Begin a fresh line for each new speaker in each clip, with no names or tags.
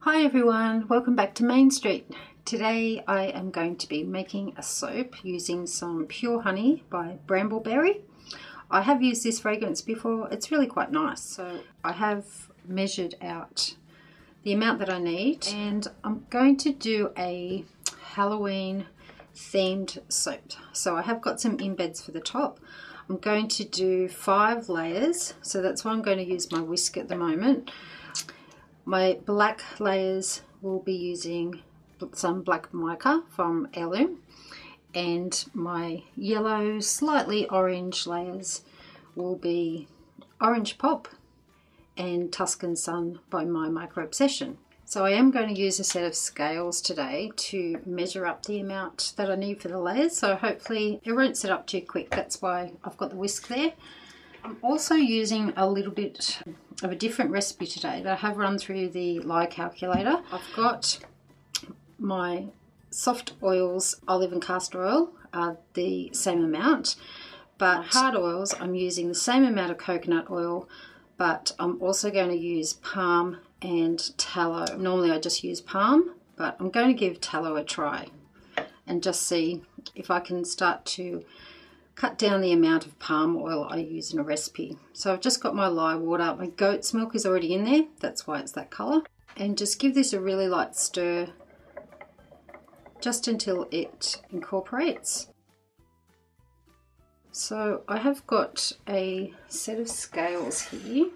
Hi everyone, welcome back to Main Street. Today I am going to be making a soap using some pure honey by Brambleberry. I have used this fragrance before, it's really quite nice. So I have measured out the amount that I need and I'm going to do a Halloween themed soap. So I have got some embeds for the top. I'm going to do 5 layers, so that's why I'm going to use my whisk at the moment. My black layers will be using some black mica from Heirloom, and my yellow, slightly orange layers will be Orange Pop and Tuscan Sun by My Micro Obsession. So I am going to use a set of scales today to measure up the amount that I need for the layers, so hopefully it won't set up too quick. That's why I've got the whisk there. I'm also using a little bit of a different recipe today that I have run through the lye calculator. I've got my soft oils, olive and castor oil are the same amount, but hard oils I'm using the same amount of coconut oil, but I'm also going to use palm and tallow. Normally I just use palm, but I'm going to give tallow a try and just see if I can start to cut down the amount of palm oil I use in a recipe. So I've just got my lye water. My goat's milk is already in there, that's why it's that colour. And just give this a really light stir just until it incorporates. So I have got a set of scales here,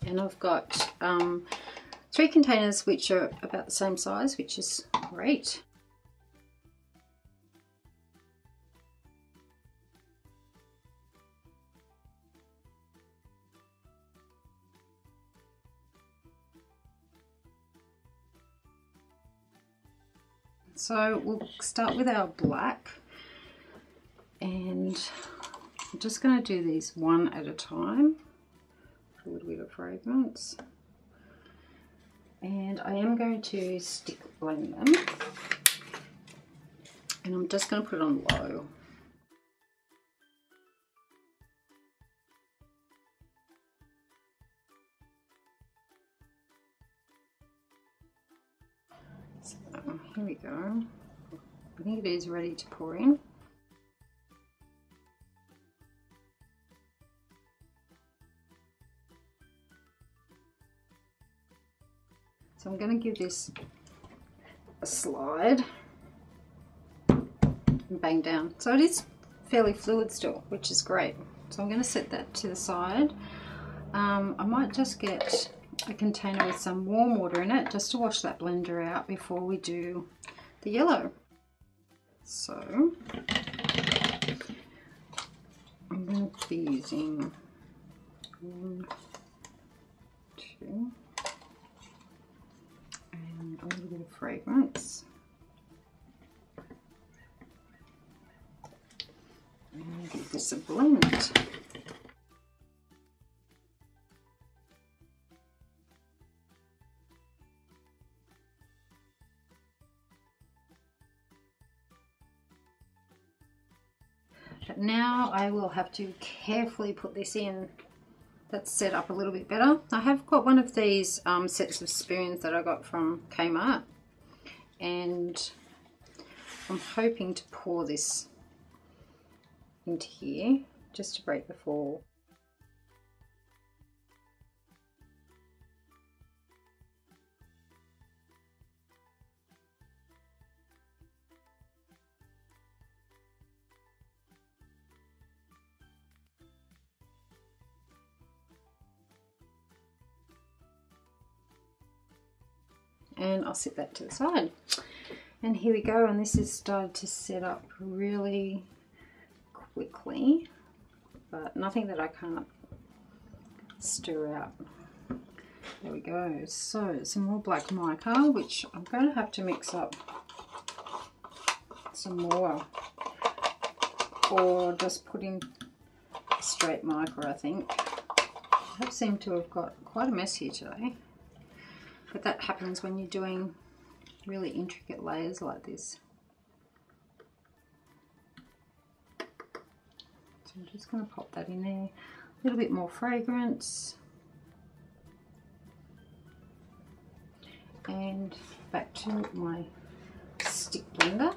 and I've got 3 containers which are about the same size, which is great. So we'll start with our black, and I'm just going to do these one at a time for a little bit of fragrance. And I am going to stick blend them, and I'm just going to put it on low. So here we go. I think it is ready to pour in. So I'm going to give this a slide and bang down. So it is fairly fluid still, which is great. So I'm going to set that to the side. I might just get a container with some warm water in it just to wash that blender out before we do the yellow. So I'm going to be using 1, 2, and a little bit of fragrance, and give this a blend. But now I will have to carefully put this in. That's set up a little bit better. I have got one of these sets of spoons that I got from Kmart, and I'm hoping to pour this into here just to break the fall. And I'll set that to the side. And here we go, and this has started to set up really quickly, but nothing that I can't stir out. There we go. So some more black mica, which I'm going to have to mix up some more, or just put in straight mica, I think. I have seemed to have got quite a mess here today. But that happens when you're doing really intricate layers like this. So I'm just going to pop that in there. A little bit more fragrance. and back to my stick blender.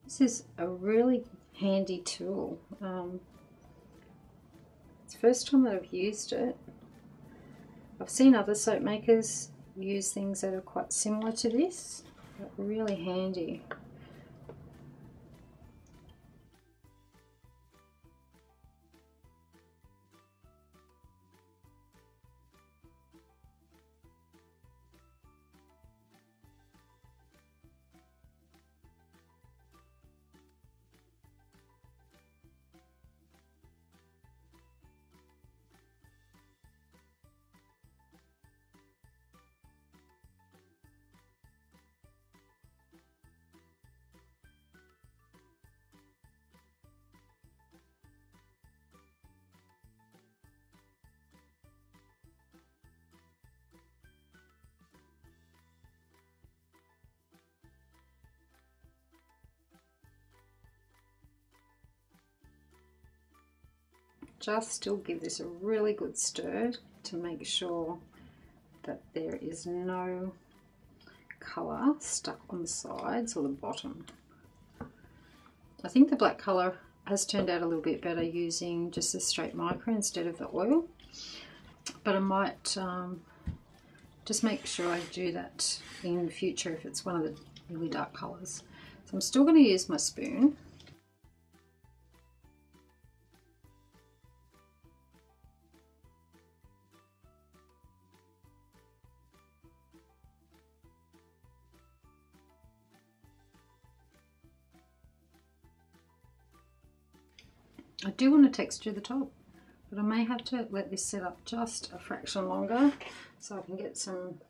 This is a really handy tool. It's the first time that I've used it. I've seen other soap makers use things that are quite similar to this, but really handy. Just still give this a really good stir to make sure that there is no colour stuck on the sides or the bottom. I think the black colour has turned out a little bit better using just a straight mica instead of the oil, but I might just make sure I do that in future if it's one of the really dark colours. So I'm still going to use my spoon. I do want to texture the top, but I may have to let this set up just a fraction longer so I can get some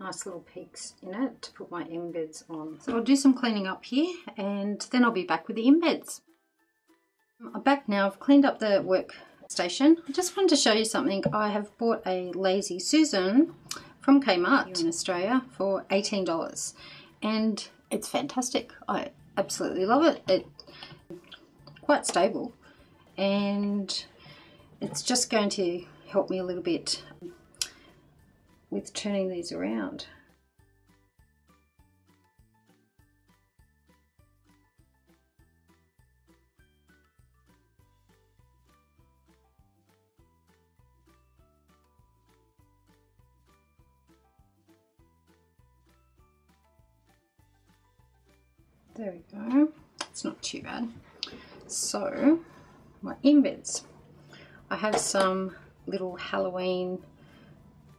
nice little peaks in it to put my embeds on. So I'll do some cleaning up here and then I'll be back with the embeds. I'm back now. I've cleaned up the workstation. I just wanted to show you something. I have bought a Lazy Susan from Kmart in Australia for $18 and it's fantastic. I absolutely love it. It's quite stable and it's just going to help me a little bit with turning these around. There we go. It's not too bad. So my embeds, I have some little Halloween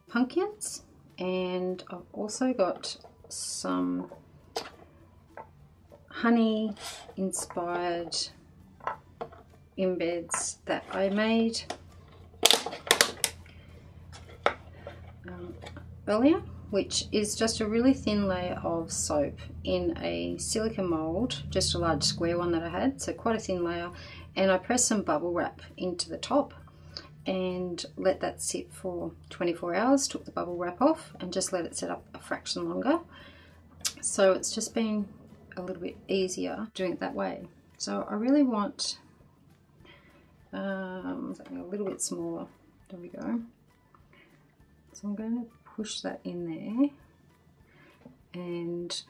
pumpkins and I've also got some honey inspired embeds that I made earlier, which is just a really thin layer of soap in a silicone mould, just a large square one that I had, so quite a thin layer, and I pressed some bubble wrap into the top and let that sit for 24 hours, took the bubble wrap off and just let it set up a fraction longer. So it's just been a little bit easier doing it that way. So I really want something a little bit smaller. There we go. So I'm going to push that in there, and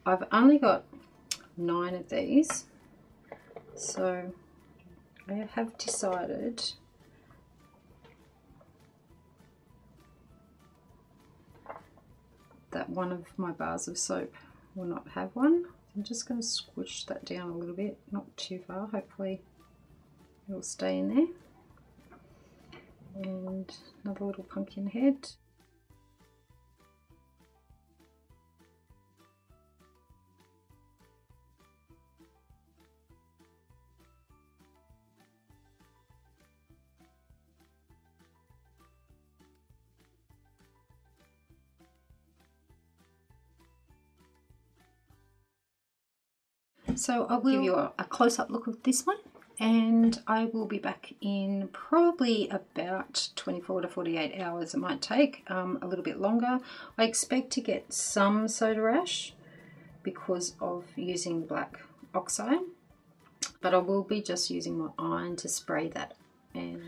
I've only got 9 of these, so I have decided that one of my bars of soap will not have one. I'm just going to squish that down a little bit, not too far, hopefully it will stay in there. And another little pumpkin head. So I will give you a close-up look of this one, and I will be back in probably about 24 to 48 hours. It might take a little bit longer. I expect to get some soda ash because of using black oxide, but I will be just using my iron to spray that, and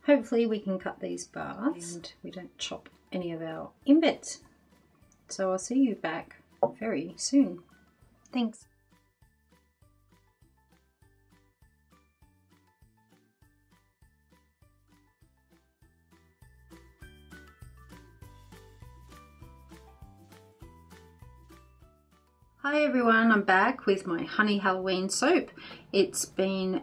hopefully we can cut these bars and we don't chop any of our embeds. So I'll see you back very soon. Thanks. Hi everyone, I'm back with my Honey Halloween soap. It's been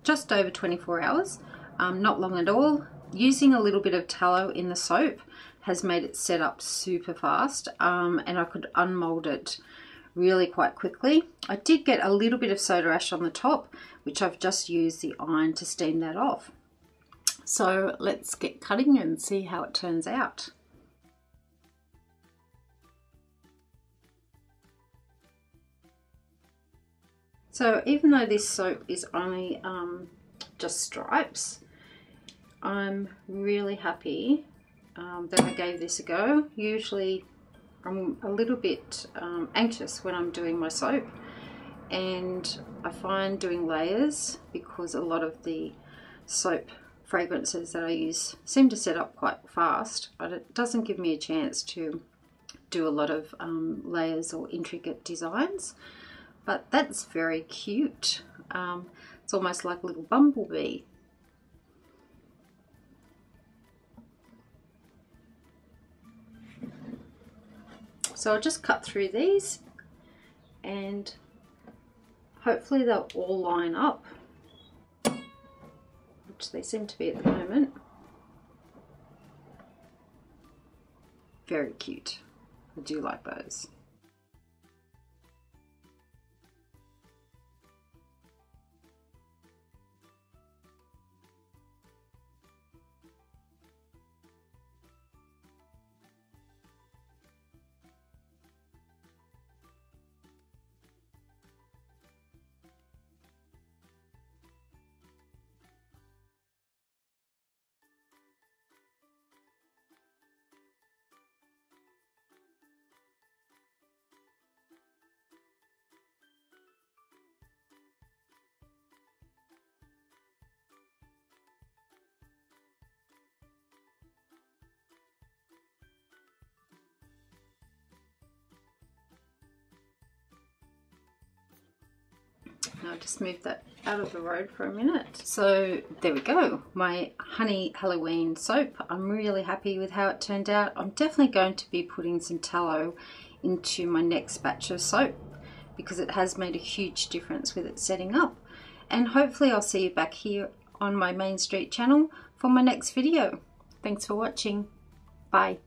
just over 24 hours, not long at all. Using a little bit of tallow in the soap has made it set up super fast, and I could unmold it really quite quickly. I did get a little bit of soda ash on the top, which I've just used the iron to steam that off. So let's get cutting and see how it turns out. So even though this soap is only just stripes, I'm really happy that I gave this a go. Usually I'm a little bit anxious when I'm doing my soap, and I find doing layers, because a lot of the soap fragrances that I use seem to set up quite fast, but it doesn't give me a chance to do a lot of layers or intricate designs. But that's very cute. It's almost like a little bumblebee. So I'll just cut through these and hopefully they'll all line up, which they seem to be at the moment. Very cute. I do like those. Now just move that out of the road for a minute. So there we go, my Honey Halloween soap. I'm really happy with how it turned out. I'm definitely going to be putting some tallow into my next batch of soap, because it has made a huge difference with it setting up. And hopefully I'll see you back here on my Main Street channel for my next video. Thanks for watching. Bye.